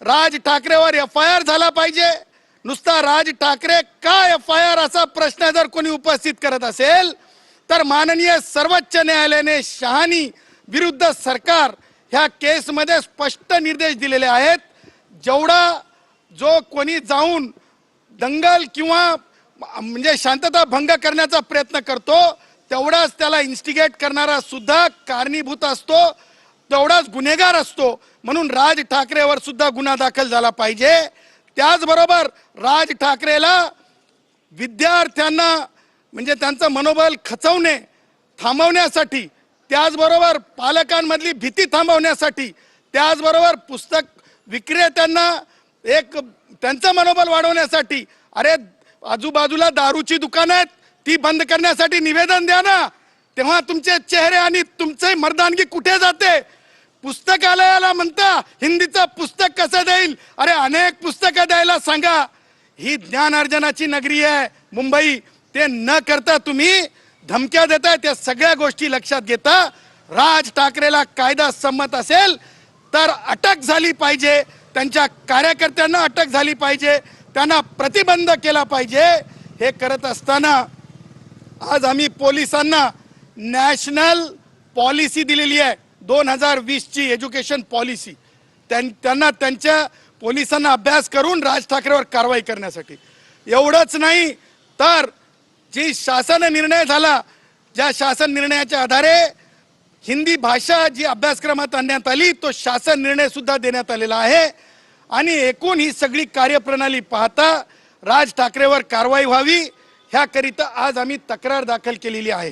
राज ठाकरेवर FIR झाला पाहिजे। नुसता राज ठाकरे का FIR असा प्रश्न जर कोणी उपस्थित करत असेल तर माननीय सर्वोच्च न्यायालयाने शहानी विरुद्ध सरकार ह्या केसमध्ये स्पष्ट निर्देश दिलेले आहेत। जेवढा जो कोणी जाऊन दंगल किंवा म्हणजे शांतता भंग करण्याचा प्रयत्न करतो तेवढाच त्याला इन्स्टिगेट करणारा सुद्धा कारणीभूत असतो, तेवढाच गुन्हेगार असतो। म्हणून राज ठाकरेवर सुद्धा गुन्हा दाखल झाला पाहिजे। त्याचबरोबर राज ठाकरेला विद्यार्थ्यांना म्हणजे त्यांचं मनोबल खचवणे थांबवण्यासाठी, त्याचबरोबर पालकांमधली भीती थांबवण्यासाठी, त्याचबरोबर पुस्तक विक्रेत्यांना एक त्यांचं मनोबल वाढवण्यासाठी अरे आजूबाजूला दारूची दुकानं आहेत ती बंद करण्यासाठी निवेदन द्या ना। तेव्हा तुमचे चेहरे आणि तुमचे मर्दानगी कुठे जाते? पुस्तकालयाला म्हणता हिंदीचं पुस्तक कसं देईल? अरे अनेक पुस्तकं द्यायला सांगा। ही ज्ञानार्जनाची नगरी आहे मुंबई। ते न करता तुम्ही धमक्या देताय। त्या सगळ्या गोष्टी लक्षात घेता राज ठाकरेला कायदा संमत असेल तर अटक झाली पाहिजे, त्यांच्या कार्यकर्त्यांना अटक झाली पाहिजे, त्यांना प्रतिबंध केला पाहिजे। हे करत असताना आज आम्ही पोलिसांना नॅशनल पॉलिसी दिलेली आहे 2020 ची एज्युकेशन पॉलिसी। त्यांना त्यांच्या पोलिसांना अभ्यास करून राज ठाकरेवर कारवाई करण्यासाठी। एवढंच नाही तर जी शासन निर्णय झाला, ज्या शासन निर्णयाच्या आधारे हिंदी भाषा जी अभ्यासक्रमात आणण्यात आली तो शासन निर्णय सुद्धा देण्यात आलेला आहे। आणि एकूण ही सगळी कार्यप्रणाली पाहता राज ठाकरेवर कारवाई व्हावी ह्याकरिता आज आम्ही तक्रार दाखल केलेली आहे।